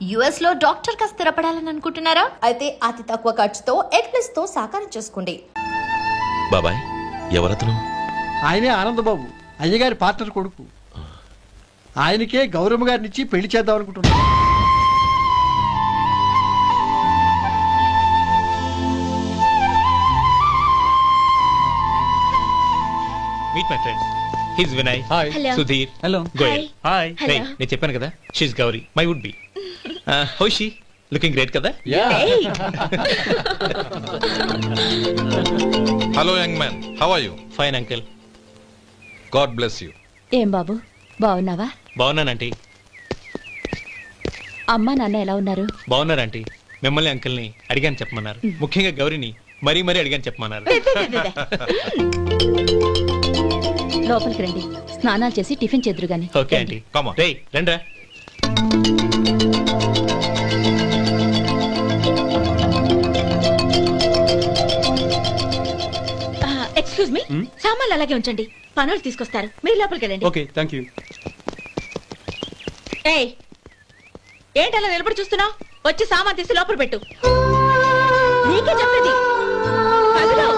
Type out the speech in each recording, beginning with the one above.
US లో doctor గా స్థిరపడాలని అనుకుంటున్నారా? అయితే అతి తక్కువ ఖర్చుతో ఎగ్ప్లస్ తో సాకారం చేసుకోండి. బాబాయ్ ఎవరతను? ఆయనే ఆనందబాబు, అయ్యగారి పార్ట్నర్ కొడుకు. ఆయనకే గౌరమ్మ గారినిచ్చి పెళ్లి చేద్దాం అనుకుంటున్నాను. Meet my friends. His Vinay. Hi. Sudhir. Hello. Goyal. Hi. రేయ్, నేను చెప్పాను కదా, she's Gauri, my would be. How she looking great కదా? Hello young man, how are you? Fine uncle. God bless you. ఏం బాబు, బాగున్నావా? బాగున్నానంటీ. అమ్మా నాన్న ఎలా ఉన్నారు? బాగున్నారంటీ. మిమ్మల్ని అంకిల్ని అడిగాను చెప్పమన్నారు. ముఖ్యంగా గౌరీని మరీ మరీ అడిగాను చెప్పమన్నారు. లోపలికి రండి, స్నానాలు చేసి టిఫిన్ చేద్దురు గాని. Okay aunty. Come on. రేయ్ రండ్రా. ఎక్స్క్యూజ్ మీ, సామాన్లు అలాగే ఉంచండి, పనులు తీసుకొస్తారు, మీరు లోపలికి వెళ్ళండి. Okay, thank you. ఏయ్, ఏంటి అలా నిలబడి చూస్తున్నావు? వచ్చి సామాన్ తీసి లోపల పెట్టు. నీకే చెప్పేది. కదులు.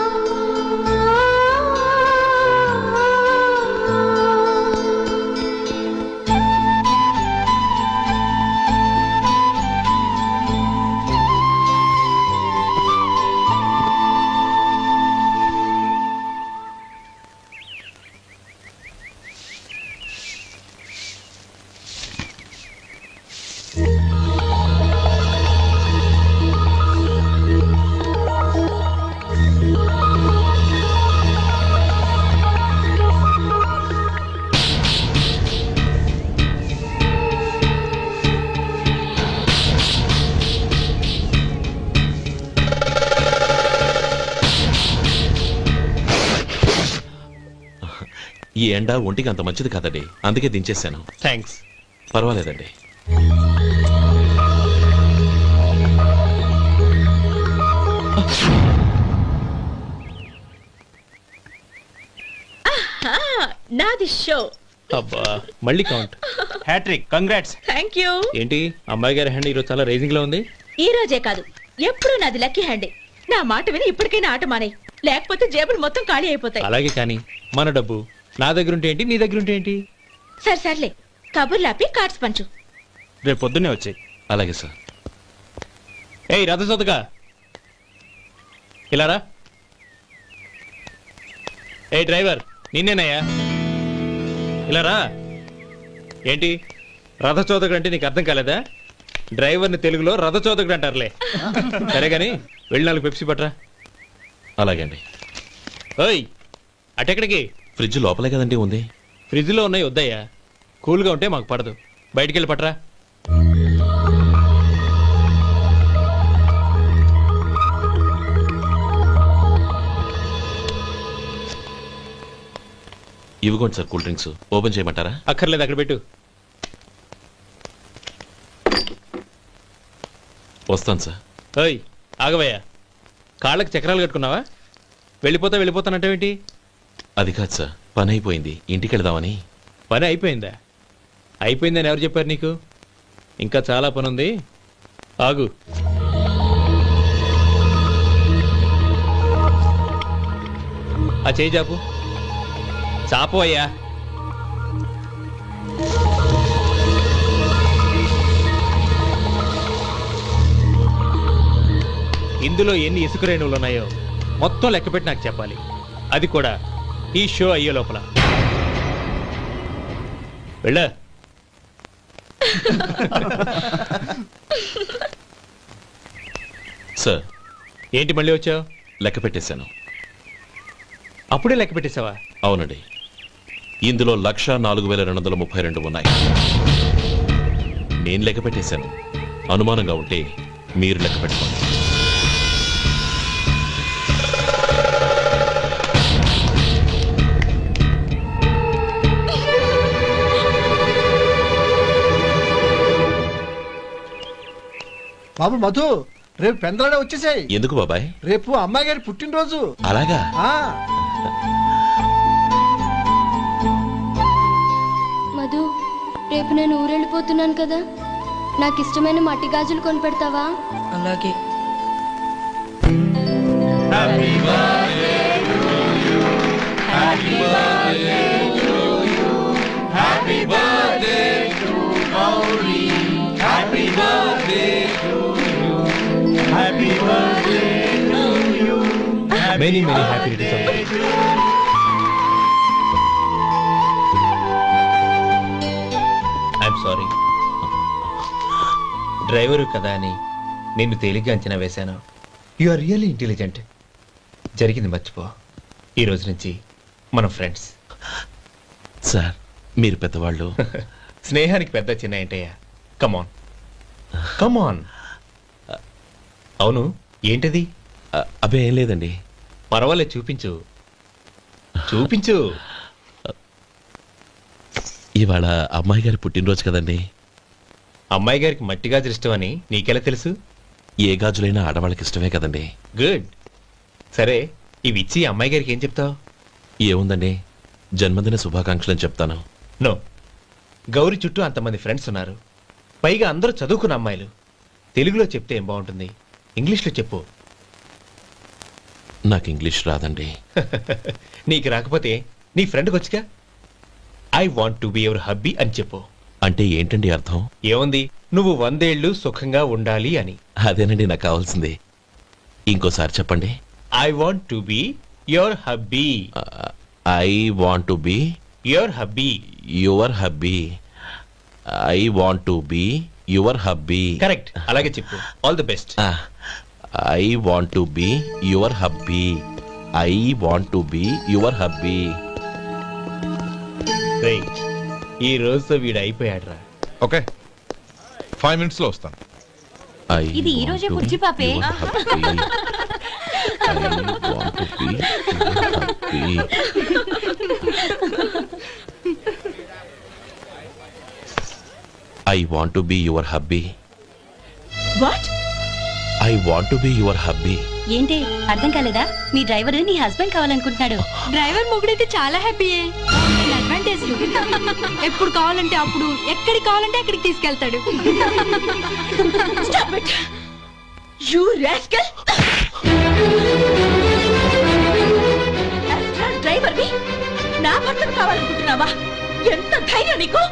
ఈ ఎండ ఒంటికి అంత మంచిది కాదండి, అందుకే దించేశాను. థ్యాంక్స్. పర్వాలేదండి. నాది షో. అబ్బా, మళ్ళీ count. Hat trick, congrats. Thank you. ఏంటి అమ్మాయి గారి హ్యాండ్ ఈరోజు చాలా రైజింగ్ లో ఉంది? ఈ రోజే కాదు, ఎప్పుడు నాది లక్కీ హ్యాండే. నా మాట విని ఇప్పటికైనా ఆట మానే, లేకపోతే జేబులు మొత్తం ఖాళీ అయిపోతాయి. అలాగే కానీ మన డబ్బు నా దగ్గర ఉంటే ఏంటి, నీ దగ్గర ఉంటే ఏంటి? సరే సర్లే, కబుర్లాపి కార్డ్స్ పంచు. రేపు పొద్దున్నే వచ్చాయి. అలాగే సార్. ఏయ్ రథసోదగా, ఇలారా. ఏ డ్రైవర్, నిన్నేనయ్యా, ఇలారా. ఏంటి రథచోదకుడు అంటే నీకు అర్థం కాలేదా? డ్రైవర్ని తెలుగులో రథచోదకుడు అంటారులే. సరే గాని వెళ్ళి 4 పెప్సీ పట్రా. అలాగే అండి. ఓయ్ అటెక్కడికి? ఫ్రిడ్జ్ లోపలే కదండి ఉంది. ఫ్రిడ్జ్లో ఉన్నాయి వద్దయ్యా, కూల్గా ఉంటే మాకు పడదు. బయటికి వెళ్ళి పట్రా. ఇవ్వకోండి సార్, కూల్ డ్రింక్స్ ఓపెన్ చేయమంటారా? అక్కర్లేదు, అక్కడ పెట్టు. వస్తాను సార్. ఓయ్ ఆగవయ్యా, కాళ్ళకి చక్రాలు కట్టుకున్నావా? వెళ్ళిపోతానంటావేంటి? అది కాదు సార్, పని అయిపోయింది, ఇంటికి వెళదామని. పని అయిపోయిందా? అయిపోయిందని ఎవరు చెప్పారు నీకు? ఇంకా చాలా పని ఉంది, ఆగు. ఆ చేయి చాపు. చాపు అయ్యా. ఇందులో ఎన్ని ఇసుక రేణువులు ఉన్నాయో మొత్తం లెక్కపెట్టి నాకు చెప్పాలి, అది కూడా ఈ షో అయ్యే లోపల. వెళ్ళ. సార్, ఏంటి మళ్ళీ వచ్చావు? లెక్క పెట్టేశాను. అప్పుడే లెక్క పెట్టేశావా? అవునండి, ఇందులో 1,04,232 ఉన్నాయి. నేను లెక్క పెట్టేశాను. అనుమానంగా ఉంటే మీరు లెక్క పెట్టుకోండి. బాబు మధు, రేపు పెందలాడే వచ్చేసాయి. ఎందుకు బాబాయ్? రేపు అమ్మాయి గారి పుట్టినరోజు. అలాగా? మధు, రేపు నేను ఊరెళ్ళిపోతున్నాను కదా, నాకు ఇష్టమైన మట్టి గాజులు కొనిపెడతావా? అలాగే. Many many happy returns. I'm sorry. Driver కదా అని నిన్ను తేలిగ్గా అంచనా వేశాను. You are really intelligent. జరిగింది మర్చిపో. ఈ రోజు నుంచి మనం ఫ్రెండ్స్. సార్ మీరు పెద్దవాళ్ళు. స్నేహానికి పెద్ద చిన్న ఏంటయ్యా? కమాన్ కమాన్. అవును, ఏంటది? అబ్బే ఏం లేదండి. పర్వాలేదు, చూపించు చూపించు. ఇవాళ అమ్మాయి గారి పుట్టినరోజు కదండి. అమ్మాయి గారికి మట్టి గాజులు ఇష్టం అని నీకెలా తెలుసు? ఏ గాజులైనా ఆడవాళ్ళకి ఇష్టమే కదండి. గుడ్. సరే, ఇవి ఇచ్చి అమ్మాయి గారికి ఏం చెప్తావు? ఏముందండి, జన్మదిన శుభాకాంక్షలు అని చెప్తాను. నో, గౌరీ చుట్టూ అంతమంది ఫ్రెండ్స్ ఉన్నారు, పైగా అందరూ చదువుకున్న అమ్మాయిలు. తెలుగులో చెప్తే ఏం బాగుంటుంది? ఇంగ్లీష్లో చెప్పు. నాకు ఇంగ్లీష్ రాదండి. నీకు రాకపోతే నీ ఫ్రెండ్కి వచ్చిగా I want to be your hubby అని చెప్పు. అంటే ఏంటండి అర్థం? ఏముంది, నువ్వు 100 ఏళ్ళు సుఖంగా ఉండాలి అని. అదేనండి నాకు కావాల్సింది. ఇంకోసారి చెప్పండి. I want to be your hubby. I want to be your hubby. Your hubby. I want to be your hubby. Correct, అలాగే చెప్పు. All the best. I want to be your hubby. I want to be your hubby. ఈ రోజుతో వీడు అయిపోయాడ్రా. Okay, 5 minutes లో వస్తాను. ఇది ఈ రోజే బుజ్జి పాపే. I want to be your hubby. What? I want to be your hubby. ఏంటి అర్థం కాలేదా? మీ డ్రైవర్ నీ హస్బెండ్ కావాలనుకుంటున్నాడు. డ్రైవర్ మొగుడైతే చాలా హ్యాపీయే. అడ్వాంటేజ్ ఎప్పుడు కావాలంటే అప్పుడు, ఎక్కడికి కావాలంటే అక్కడికి తీసుకెళ్తాడు. Stop it! You rascal! Driver వి నా భర్తను కావాలనుకుంటున్నావా? ఎంత ధైర్యం నీకు?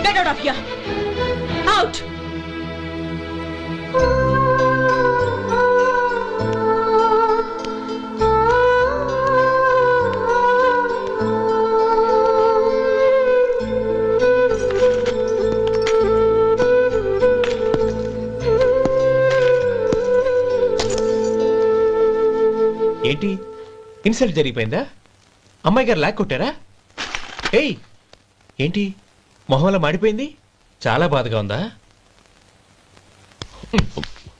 Get out of here! Out! ఏంటి, ఇన్సల్ట్ జరిగిపోయిందా? అమ్మాయి గారు లాక్ కొట్టారా? ఏయ్, ఏంటి మొహంలో మాడిపోయింది? చాలా బాధగా ఉందా?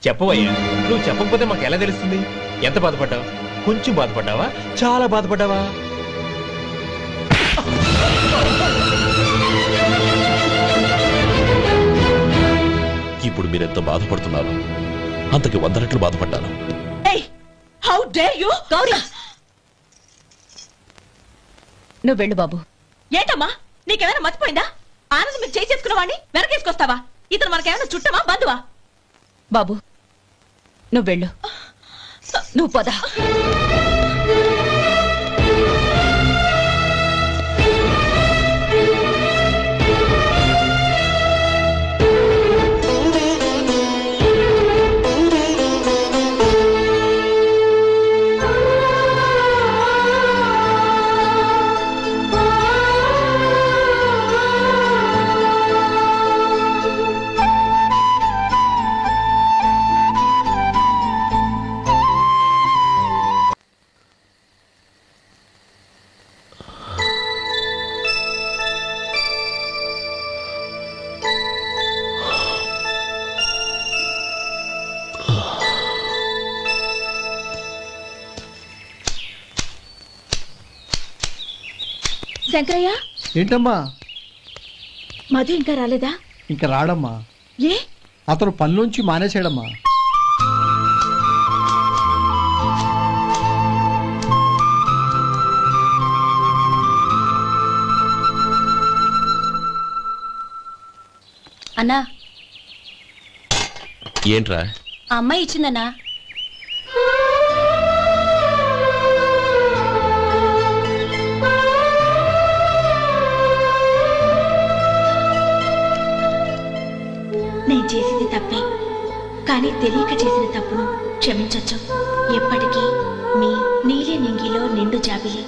చెప్పవయ్యా, నువ్వు చెప్పకపోతే మాకు ఎలా తెలుస్తుంది? ఎంత బాధపడ్డావు? కొంచెం బాధపడ్డావా? చాలా బాధపడ్డావా? ఇప్పుడు మీరెంత బాధపడుతున్నారు, అంతకి 100 రెట్లు బాధపడ్డాను. How dare you? గౌరీ, నువ్వు వెళ్ళు బాబు. ఏంటమ్మా, నీకేమైనా మర్చిపోయిందా? ఆనందం మీరు చేసుకున్న వాడిని వెనకేసుకొస్తావా? ఇతను మనకేమైనా చుట్టమా, బంధువా? బాబు నువ్వు వెళ్ళు. నువ్వు పద. శంకరయ్య, ఏంటమ్మా? మధు ఇంకా రాలేదా? ఇంకా రాడమ్మా. ఏ? అతను పనిలోంచి మానేశాడమ్మా. అన్నా ఏంట్రా? ఆ అమ్మాయి ఇచ్చిందన్నా. నేను చేసింది తప్పే, కానీ తెలియక చేసిన తప్పును క్షమించొచ్చు. ఎప్పటికీ మీ నీలి నింగిలో నిండు జాబిలి.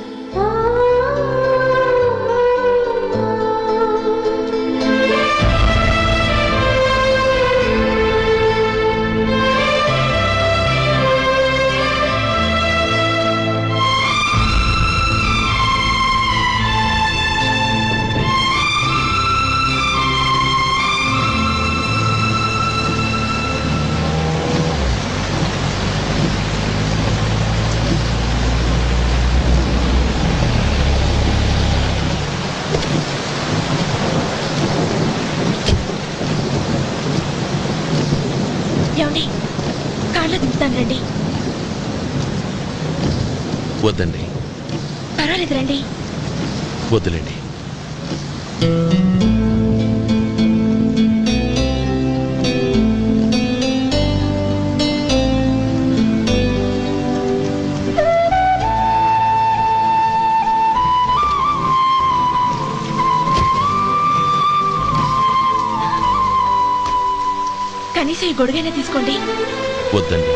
ఏమండి, కాళ్ళ దింపుతాను రండి. వద్దండి. పర్వాలేదు రండి. వద్దులేండి. కనీసం ఈ గొడుగైనా తీసుకోండి. వద్దండి.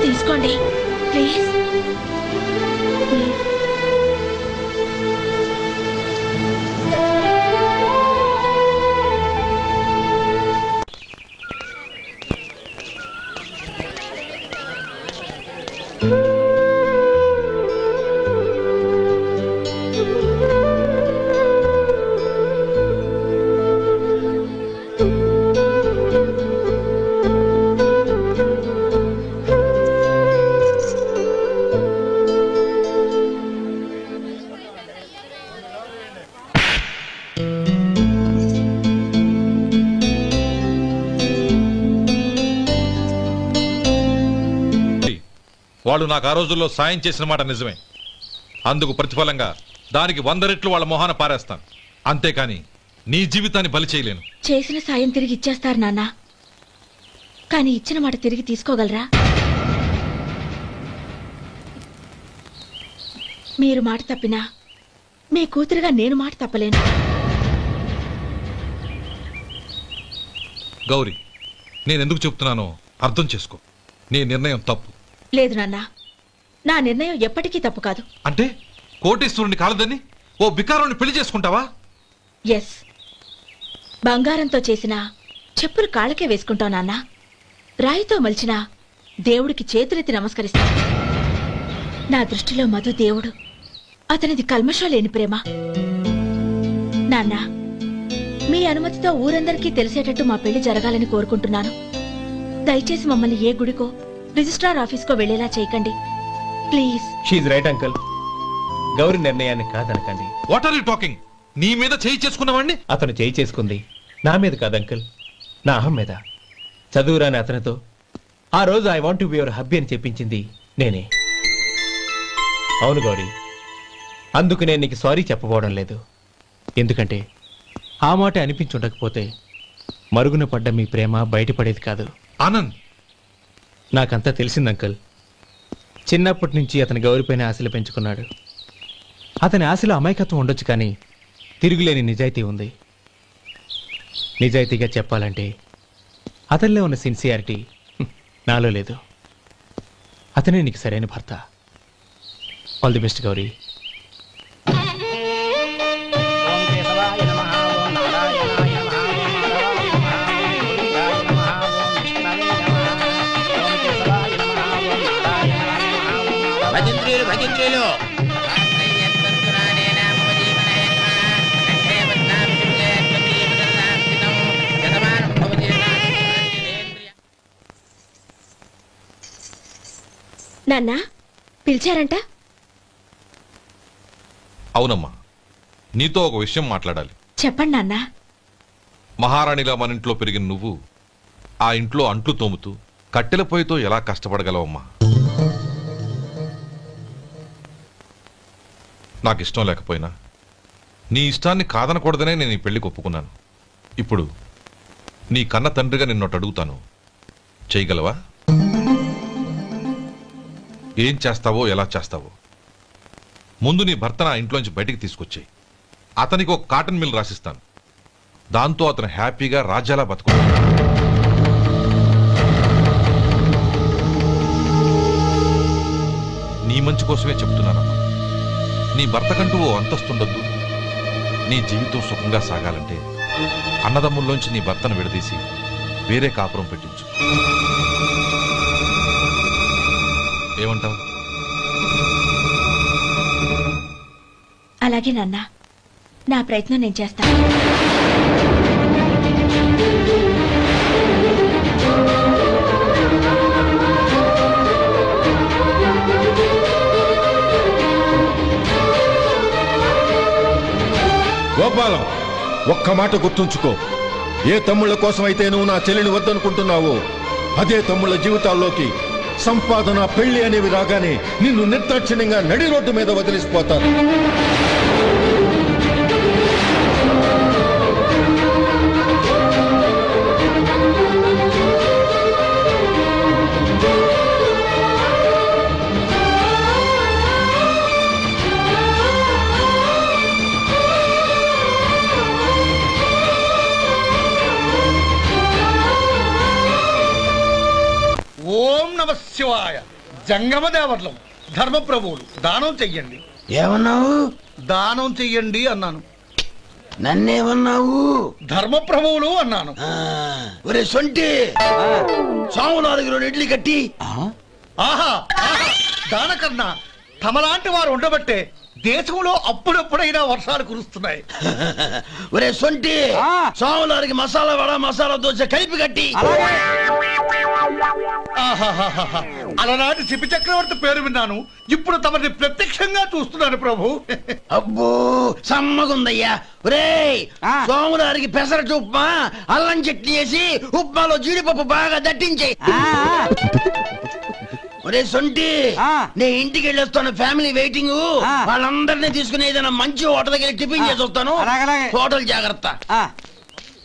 తీసుకోండి ప్లీజ్. వాళ్ళు నాకు ఆ రోజుల్లో సాయం చేసిన మాట నిజమే. అందుకు ప్రతిఫలంగా దానికి 100 రెట్లు వాళ్ళ మొహాన పారేస్తాను. అంతేకాని నీ జీవితాన్ని బలి చేయలేను. చేసిన సాయం తిరిగి ఇచ్చేస్తారు నాన్న, కానీ ఇచ్చిన మాట తిరిగి తీసుకోగలరా? మీరు మాట తప్పినా మీ కూతురుగా నేను మాట తప్పలేను. గౌరీ, నేనెందుకు చెప్తున్నానో అర్థం చేసుకో. నీ నిర్ణయం తప్పు. లేదు నాన్న, నా నిర్ణయం ఎప్పటికీ తప్పు కాదు. అంటే కోటేశ్వరుని కాలదని ఓ బికారుని పెళ్లి చేసుకుంటావా? ఎస్, బంగారంతో చేసిన చెప్పులు కాళ్ళకే వేసుకుంటావు నాన్న. రాయితో మలిచిన దేవుడికి చేతులెత్తి నమస్కరిస్తా. నా దృష్టిలో మధు దేవుడు, అతనిది కల్మషం లేని ప్రేమ. నాన్న, మీ అనుమతితో ఊరందరికీ తెలిసేటట్టు మా పెళ్లి జరగాలని కోరుకుంటున్నాను. దయచేసి మమ్మల్ని ఏ గుడికో రిజిస్ట్రార్ ఆఫీస్కో వెళ్లేలా చేయకండి please. She's right uncle. Gauri నిర్ణయాన్ని కాదనకండి. What are you talking? నీ మీద చేయి చేసుకున్నవాడిని అతను చేయి చేసుకుంది నా మీద కాదు అంకుల్, నా అహం మీద. చదువురాని అతనితో ఆ రోజు I want to be your hubby అని చెప్పించింది నేనే. అవును గౌరీ, అందుకు నేను నీకు సారీ చెప్పబోవడం లేదు. ఎందుకంటే ఆ మాట అనిపించుండకపోతే మరుగున పడ్డ మీ ప్రేమ బయటపడేది కాదు. ఆనంద్, నాకంతా తెలిసింది అంకుల్. చిన్నప్పటి నుంచి అతని గౌరీపైన ఆశలు పెంచుకున్నాడు. అతని ఆశలో అమాయకత్వం ఉండొచ్చు, కానీ తిరుగులేని నిజాయితీ ఉంది. నిజాయితీగా చెప్పాలంటే అతనిలో ఉన్న సిన్సియారిటీ నాలో లేదు. అతనే నీకు సరైన భర్త. All the best Gauri. నాన్న, పిలిచారంట? అవునమ్మా, నీతో ఒక విషయం మాట్లాడాలి. చెప్పండి నాన్న. మహారాణిలా మన ఇంట్లో పెరిగిన నువ్వు ఆ ఇంట్లో అంట్లు తోముతూ కట్టెల పొయ్యితో ఎలా కష్టపడగలవమ్మా? నాకు ఇష్టం లేకపోయినా నీ ఇష్టాన్ని కాదనకూడదనే నేను ఈ పెళ్లికి ఒప్పుకున్నాను. ఇప్పుడు నీ కన్న తండ్రిగా నిన్నొకటి అడుగుతాను, చేయగలవా? ఏం చేస్తావో, ఎలా చేస్తావో ముందు నీ భర్తను ఆ ఇంట్లోంచి బయటికి తీసుకొచ్చాయి. అతనికి ఒక కాటన్ మిల్ రాసిస్తాను. దాంతో అతను హ్యాపీగా రాజ్యాలా బతుకుతాడు. నీ మంచి కోసమే చెప్తున్నానమ్మా. నీ భర్తకంటూ ఓ అంతస్తుండొద్దు. నీ జీవితం సుఖంగా సాగాలంటే అన్నదమ్ముల్లోంచి నీ భర్తను విడదీసి వేరే కాపురం పెట్టించు. ఏమంటావు? అలాగే నాన్న, నా ప్రయత్నం నేను చేస్తాను. గోపాలం, ఒక్క మాట గుర్తుంచుకో. ఏ తమ్ముళ్ళ కోసం అయితే నువ్వు నా చెల్లిని వద్దనుకుంటున్నావో అదే తమ్ముళ్ళ జీవితాల్లోకి సంపాదన, పెళ్లి అనేవి రాగానే నిన్ను నిర్దాక్షిణ్యంగా నడి రోడ్డు మీద వదిలిసిపోతారు. ఓం నమ శివాయ. జంగమ దేవతలం, ధర్మప్రభువులు, దానం చెయ్యండి. ఏమన్నావు? దానం చెయ్యండి అన్నాను. నన్నేమన్నావు? ధర్మప్రభువులు అన్నాను. ఒరే సొంటి, సామునాలుగు 2 ఇడ్లీ కట్టి. ఆహా, దానకన్నా తమలాంటి వారు ఉండబట్టే దేశంలో అప్పుడప్పుడైనా వర్షాలు కురుస్తున్నాయి. ఒరే సొంటి, సామునాలుగు మసాలా వడ, మసాలా దోశ కలిపి కట్టి. అలనాటి శిపి చక్రవర్తి పేరు విన్నాను, ఇప్పుడు తమని ప్రత్యక్షంగా చూస్తున్నాను ప్రభు. అబ్బో సమ్మగుందయ్యా. ఒరే సోములారికి పెసరట్టు ఉప్మా, అల్లం చట్నీ వేసి ఉప్మాలో జీడిపప్పు బాగా దట్టించే. ఒరే సొంటి, నే ఇంటికి వెళ్ళొస్తాను, ఫ్యామిలీ వెయిటింగ్. వాళ్ళందరినీ తీసుకుని ఏదైనా మంచి హోటల్కి వెళ్ళి టిఫిన్ చేసి వస్తాను. హోటల్ జాగ్రత్త.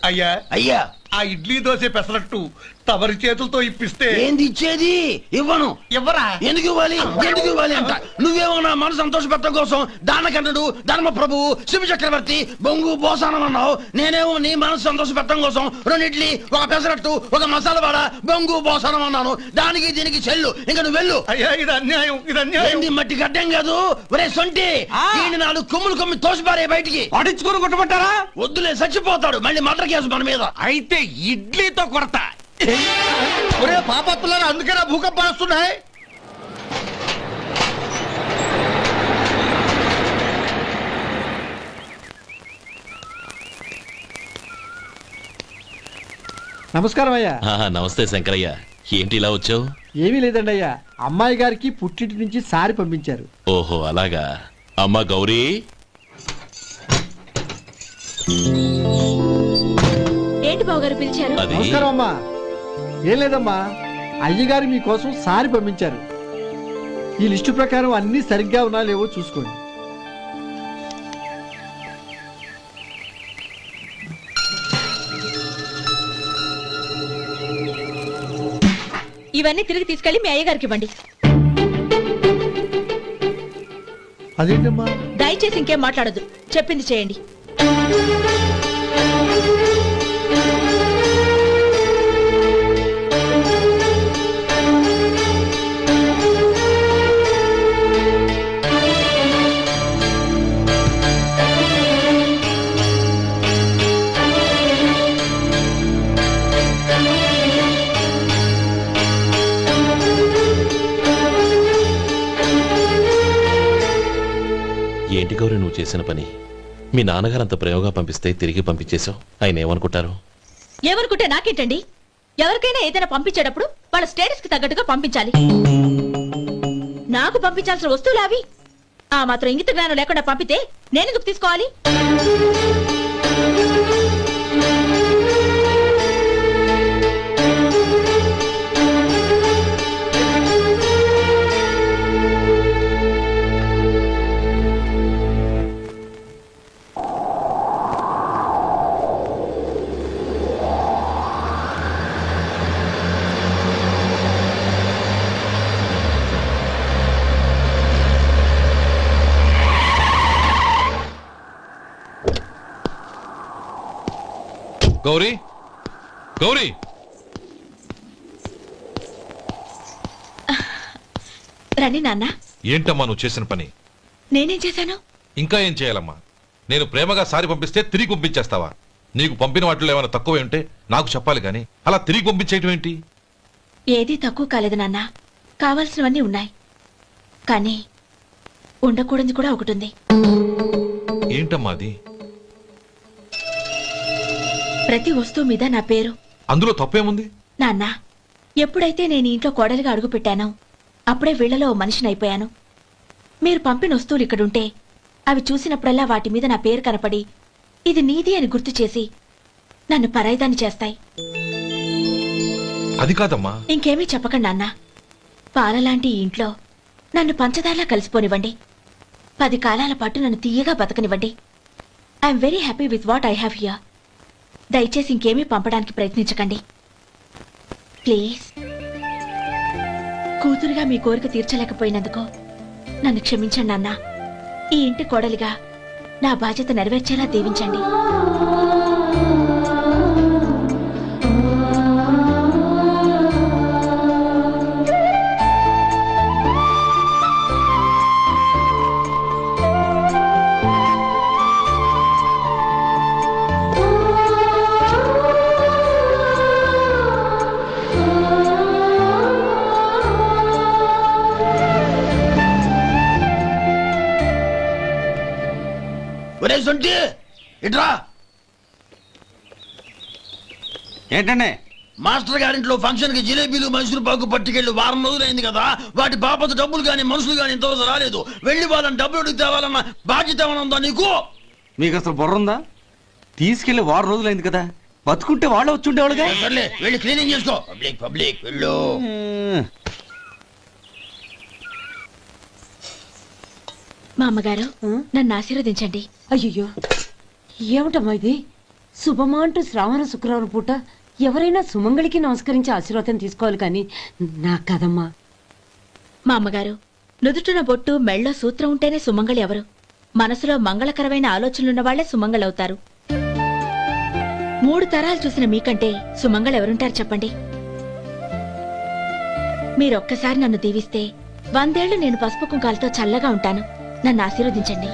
అయ్యా అయ్యా, ఆ ఇడ్లీ దోశ పెసరట్టు తమరి చేతులతో ఇప్పిస్తే. ఏంది ఇచ్చేది? ఇవ్వను. ఎవరా? ఎందుకు ఇవ్వాలి? ఎందుకు ఇవ్వాలి అంట? నువ్వేమో నా మనసు సంతోషపెట్టడం కోసం దానకంటుడు, ధర్మ ప్రభువు, శివ చక్రవర్తి, బొంగు బోసానం అన్నావు. నేనేమో నీ మనసు సంతోషపెట్టడం కోసం 2 ఇడ్లీ, ఒక పెసరట్టు, ఒక మసాలా వడ, బొంగు బోసానం అన్నాను. దానికి దీనికి చెల్లు. ఇంకా నువ్వు వెళ్ళు. అయ్యా ఇది అన్యాయం, ఇది అన్యాయం. ఏంది మట్టి గడ్డం కాదు. ఒరే సొంటి, దీన్ని 4 కొమ్ములు తోసిపారే బయటికి. పడించుకుని కొట్టమంటారా? వద్దులే, చచ్చిపోతాడు. మళ్ళీ మర్డర్ కేసు మన మీద. అయితే ఇడ్లీతో కొడతా. ఒరే పాపత్తులారా, అందుకేనా భూకంపాలు వస్తున్నాయి? నమస్కారం అయ్యా. నమస్తే శంకరయ్య, ఏంటి ఇలా వచ్చావు? ఏమీ లేదండి అయ్యా, అమ్మాయి గారికి పుట్టింటి నుంచి సారి పంపించారు. ఓహో అలాగా. అమ్మా గౌరీ. ఏంటి బావగారు పిలిచారు? అది నమస్కారం అమ్మా. ఏం లేదమ్మా, అయ్యగారు మీకోసం సారి పంపించారు. ఈ లిస్టు ప్రకారం అన్ని సరిగ్గా ఉన్నా లేవో చూసుకోండి. ఇవన్నీ తిరిగి తీసుకెళ్లి మీ అయ్యగారికి ఇవ్వండి. అదేంటమ్మా? దయచేసి ఇంకేం మాట్లాడద్దు, చెప్పింది చేయండి. ఏంటి గౌరీ నువ్వు చేసిన పని? మీ నాన్నగారు అంత ప్రయోగం పంపిస్తే తిరిగి పంపించేశావు. ఆయన ఏమనుకుంటారు? ఏమనుకుంటే నాకేంటండి? ఎవరికైనా ఏదైనా పంపించేటప్పుడు వాళ్ళ స్టేటస్ కి తగ్గట్టుగా పంపించాలి. నాకు పంపించాల్సిన వస్తువులు అవి. ఆ మాత్రం ఇంగిత జ్ఞానం లేకుండా పంపితే నేనెందుకు తీసుకోవాలి? గౌరీ గౌరీ రండి నాన్న. ఏంటమ్మా నువ్వు చేసిన పని? నేనేం చేశాను? ఇంకా ఏం చేయాలమ్మా? నేను ప్రేమగా సారి పంపిస్తే తిరిగి పంపించేస్తావా? నీకు పంపిన వాటిలో ఏమైనా తక్కువ ఉంటే నాకు చెప్పాలి కానీ అలా తిరిగి పంపించేయటం ఏంటి? ఏదీ తక్కువ కాలేదు నాన్న. కావాల్సినవన్నీ ఉన్నాయి, కానీ ఉండకూడదు కూడా ఒకటి ఉంది. ఏంటమ్మా అది? ప్రతి వస్తువు మీద నా పేరు. అందులో తప్పేముంది? నాన్న, ఎప్పుడైతే నేను ఇంట్లో కోడలిగా అడుగు పెట్టానో అప్పుడే వీళ్లలో మనిషిని అయిపోయాను. మీరు పంపిన వస్తువులు ఇక్కడుంటే అవి చూసినప్పుడల్లా వాటి మీద నా పేరు కనపడి ఇది నీది అని గుర్తు చేసి నన్ను పరాయిదాన్ని చేస్తాయి. అది కాదమ్మా. ఇంకేమీ చెప్పకండి నాన్న. పాలలాంటి ఈ ఇంట్లో నన్ను పంచదారలా కలిసిపోనివ్వండి. 10 కాలాల పాటు నన్ను తీయగా బతకనివ్వండి. I'm very happy with what I have here. దయచేసి ఇంకేమీ పంపడానికి ప్రయత్నించకండి ప్లీజ్. కూతురుగా మీ కోరిక తీర్చలేకపోయినందుకు నన్ను క్షమించండి నాన్న. ఈ ఇంటి కోడలిగా నా బాధ్యత నెరవేర్చేలా దీవించండి. ఇట్రా. ఏంటండి? మాస్టర్ గారింట్లో ఫంక్షన్ కి జిలేబీలు మైసూరు పాకు పట్టుకెళ్ళి వారం రోజులైంది కదా. వాటి బాపత డబ్బులు గాని మనుషులు గాని ఇంతవరకు రాలేదు. వెళ్ళి వాళ్ళని డబ్బులు అడిగి తేవాలన్న బాధ్యత ఏమైనా ఉందా నీకు? మీకు అసలు బుర్ర ఉందా? తీసుకెళ్లి వారం రోజులైంది కదా, బతుకుంటే వాళ్ళు వచ్చి ఉండేవాళ్ళుగా. సర్లే, వెళ్ళి క్లీనింగ్ చేసుకో. పబ్లిక్ పబ్లిక్ వెళ్ళు. మా అమ్మగారు నన్ను ఆశీర్వదించండి. అయ్యో, ఏమిటమ్మా ఇది? శుభమా అంటూ శ్రావణ శుక్రవారం పూట ఎవరైనా సుమంగళికి నమస్కరించి ఆశీర్వాదం తీసుకోవాలి కానీ నాకు కదమ్మా. మా అమ్మగారు, నుదుటిన బొట్టు మెళ్ళో సూత్రం ఉంటేనే సుమంగళి ఎవరు? మనసులో మంగళకరమైన ఆలోచనలున్న వాళ్లే సుమంగళవుతారు. 3 తరాలు చూసిన మీకంటే సుమంగళ ఎవరుంటారు చెప్పండి? మీరొక్కసారి నన్ను దీవిస్తే 100 ఏళ్లు నేను పసుపు కుంకాలతో చల్లగా ఉంటాను. నన్ను ఆశీర్వదించండి.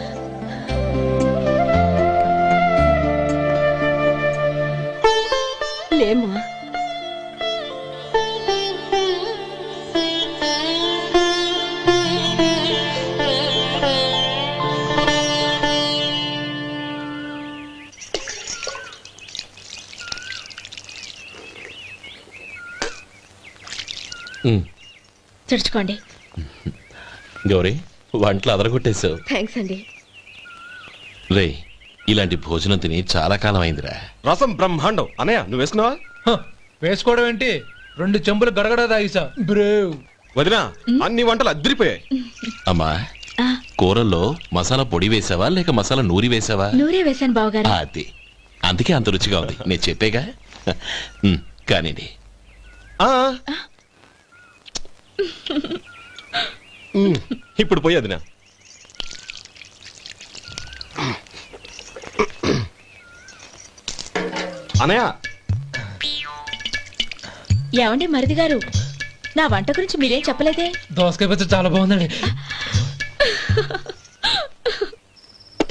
లేమ్మా, తుడుచుకోండి. గౌరీ, వంటలు అదరగొట్టేశావు. థ్యాంక్స్ అండి. రే, ఇలాంటి భోజనం తిని చాలా కాలం అయిందిరా. రసం బ్రహ్మాండం. అనయ్య, నువ్వు వేసుకున్నావా? వేసుకోవడం ఏంటి, 2 చెంబులు గడగడ తాగిసా. బ్రేవ్ వదినా, అన్ని వంటలు అద్దరిపోయాయి. అమ్మా, కూరల్లో మసాలా పొడి వేసావా లేక మసాలా నూరి వేసావా? నూరే వేశాను బావగారు. అది అందుకే అంత రుచిగా ఉంది. నేను చెప్పేగా. కానివ్వండి. ఇప్పుడు పోయి వదినా. అనయ్య, ఏమండి మరిది గారు, నా వంట గురించి మీరేం చెప్పలేదే? దోసకాయ పచ్చడి చాలా బాగుందండి.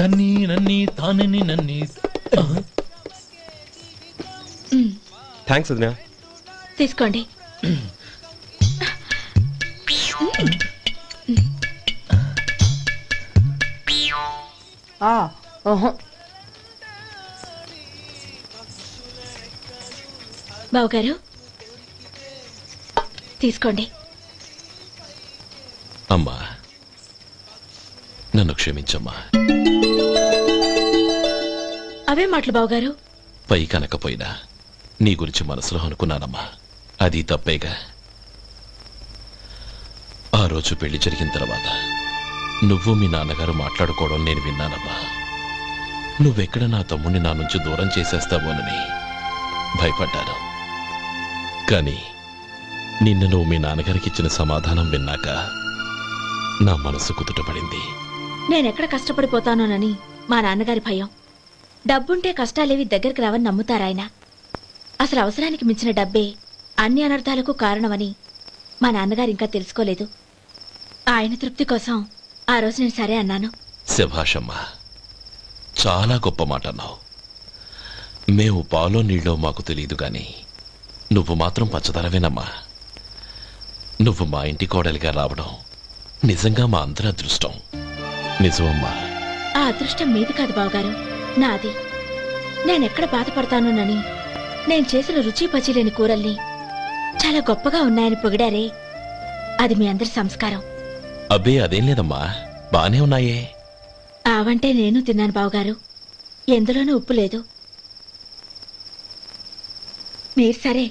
తన్ని నన్ని తానని నన్ని. థ్యాంక్స్ వదినా. తీసుకోండి. బావగారు తీసుకోండి. అమ్మా, నన్ను క్షమించమ్మా. అవే మాటలు బావగారు. పై కనకపోయినా నీ గురించి మనసులో అనుకున్నానమ్మా. అది తప్పేగా. ఆ రోజు పెళ్లి జరిగిన తర్వాత నువ్వు మీ నాన్నగారు మాట్లాడుకోవడం నేను విన్నానమ్మా. నువ్వెక్కడ నా తమ్ముడిని నా నుంచి దూరం చేసేస్తావోనని భయపడ్డాను. కానీ నిన్న నువ్వు మీ నాన్నగారికి ఇచ్చిన సమాధానం విన్నాక నా మనసు కుదుటపడింది. నేనెక్కడ కష్టపడిపోతానోనని మా నాన్నగారి భయం. డబ్బుంటే కష్టాలేవి దగ్గరికి రావని నమ్ముతారాయన. అసలు అవసరానికి మించిన డబ్బే అన్ని అనర్థాలకు కారణమని మా నాన్నగారు ఇంకా తెలుసుకోలేదు. ఆయన తృప్తి కోసం ఆ రోజు నేను సరే అన్నాను. శభాషమ్మా, చాలా గొప్ప మాట అన్నావు. మేము పాలో నీళ్ళో మాకు తెలియదు గాని నువ్వు మాత్రం పచ్చదనవేనమ్మా. నువ్వు మా ఇంటి కోడలిగా రావడం నిజంగా మా అందరి అదృష్టం. నిజమమ్మా. ఆ అదృష్టం మీది కాదు బావగారు, నాది. నేనెక్కడ బాధపడతానోనని నేను చేసిన రుచి పచిలేని కూరల్ని చాలా గొప్పగా ఉన్నాయని పొగిడారే, అది మీ అందరి సంస్కారం. అబ్బే అదేం లేదమ్మా, బానే ఉన్నాయే. ఆవంటే నేను తిన్నాను బావగారు, ఎందులోనూ ఉప్పు లేదు. మీరు సరే,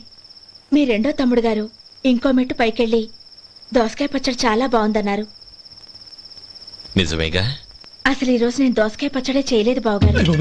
మీ రెండో తమ్ముడు గారు ఇంకో మెట్టు పైకెళ్ళి దోసకాయ పచ్చడి చాలా బాగుందన్నారు. నిజమేగా? అసలు ఈ రోజు నేను దోసకాయ పచ్చడే చేయలేదు బావగారు.